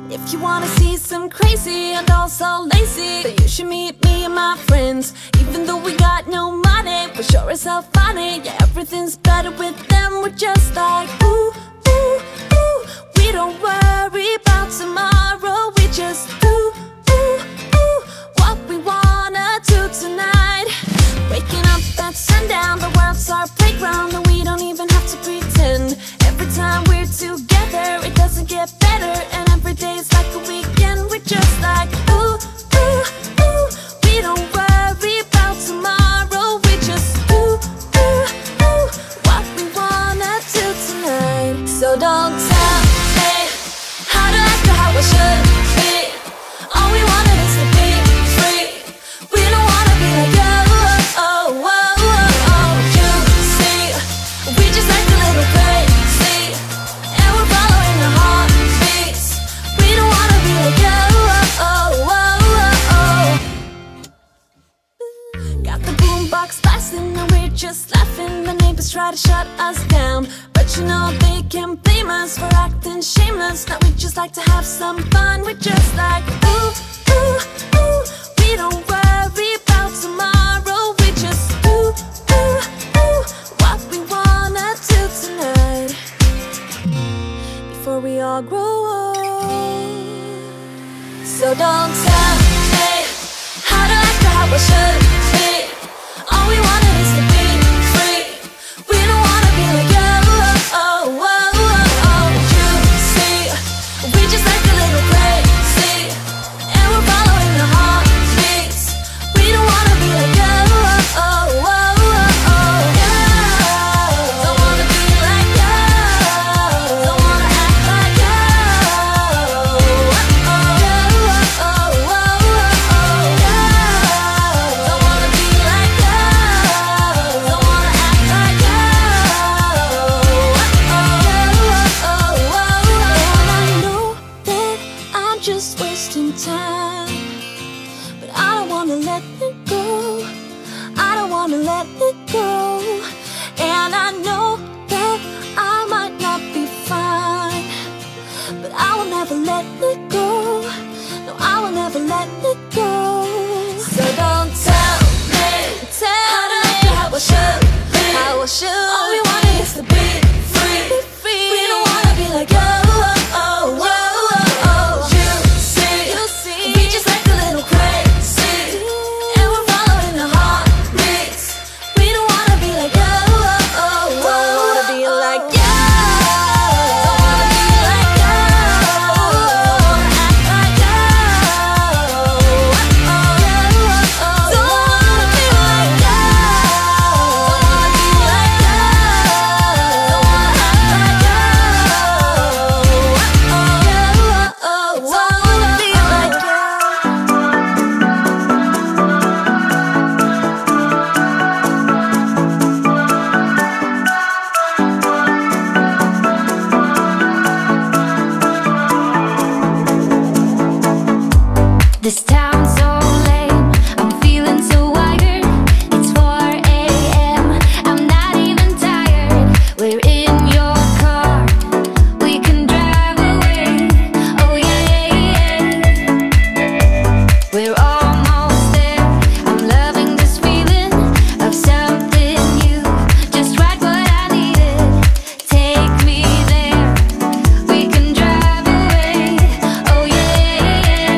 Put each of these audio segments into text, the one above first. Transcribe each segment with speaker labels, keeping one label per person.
Speaker 1: If you wanna see some crazy and also lazy, then you should meet me and my friends. Even though we got no money, we're sure as hell funny. Yeah, everything's better with them. We're just like ooh, ooh, ooh. We don't worry about tomorrow. We just ooh, ooh, ooh. What we wanna do tonight. Waking up at sundown, the world's our playground, and we don't even have to pretend. Every time we're together, it doesn't get better, and every day's like a weekend. We're just like ooh, ooh, ooh. We don't worry about tomorrow. We just ooh, ooh, ooh. What we wanna do tonight. So don't tell me how to act or how I should be. All we wanted is to be free. We don't wanna be like you. Just laughing, the neighbors try to shut us down, but you know they can't blame us for acting shameless. Now we just like to have some fun. We're just like ooh, ooh, ooh. We don't worry about tomorrow. We just ooh, ooh, ooh. What we wanna do tonight before we all grow old. So don't tell me how to act or how I should be. All we wanted is to be free. We don't wanna be like you. Oh, oh, oh, oh. You see, we just like a little crazy, and we're following the heartbeats. We don't wanna be like you. Oh, oh, oh, oh. Yeah. Don't wanna be like you. Don't wanna act like you. Oh, oh, oh, oh, oh, yeah. Don't wanna be like you. Just wasting time, but I don't wanna let it go. I don't wanna let it go. And I know that I might not be fine, but I will never let it go. No, I will never let it go. So don't tell me how to act or how I should be. How I should. All we want is to be free. We don't wanna be like you.
Speaker 2: This town's so lame, I'm feeling so wired. It's 4 a.m., I'm not even tired. We're in your car, we can drive away. Oh yeah, yeah. We're almost there, I'm loving this feeling of something new. Just right what I needed, take me there. We can drive away. Oh yeah, yeah.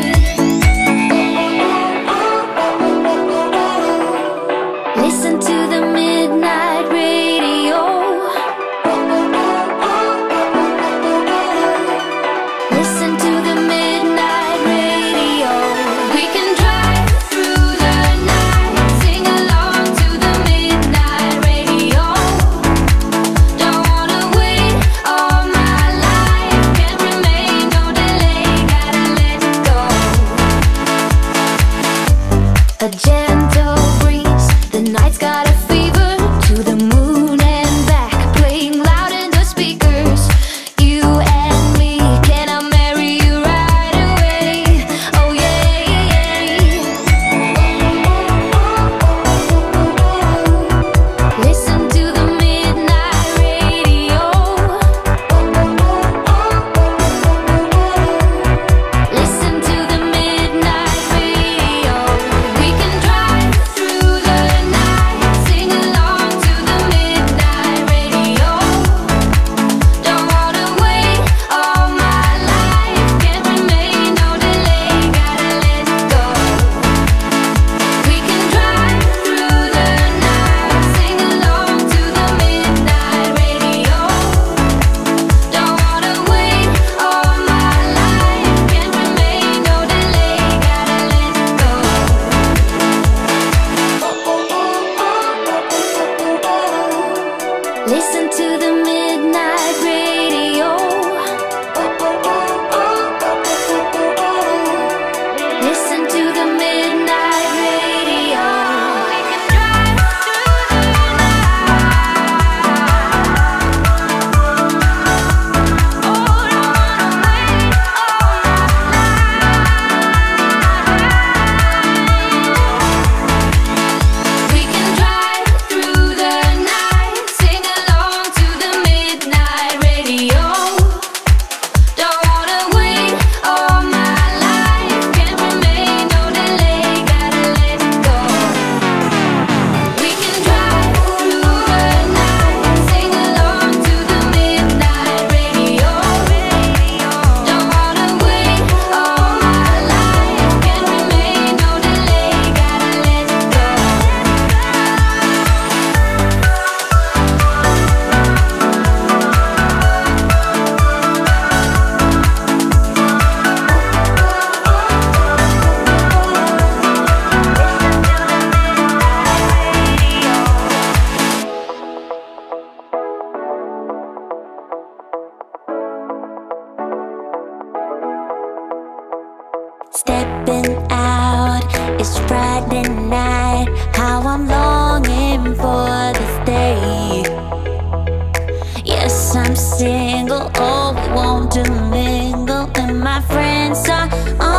Speaker 2: stepping out. It's Friday night, how I'm longing for this day. Yes, I'm single, oh, we want to mingle, and my friends are on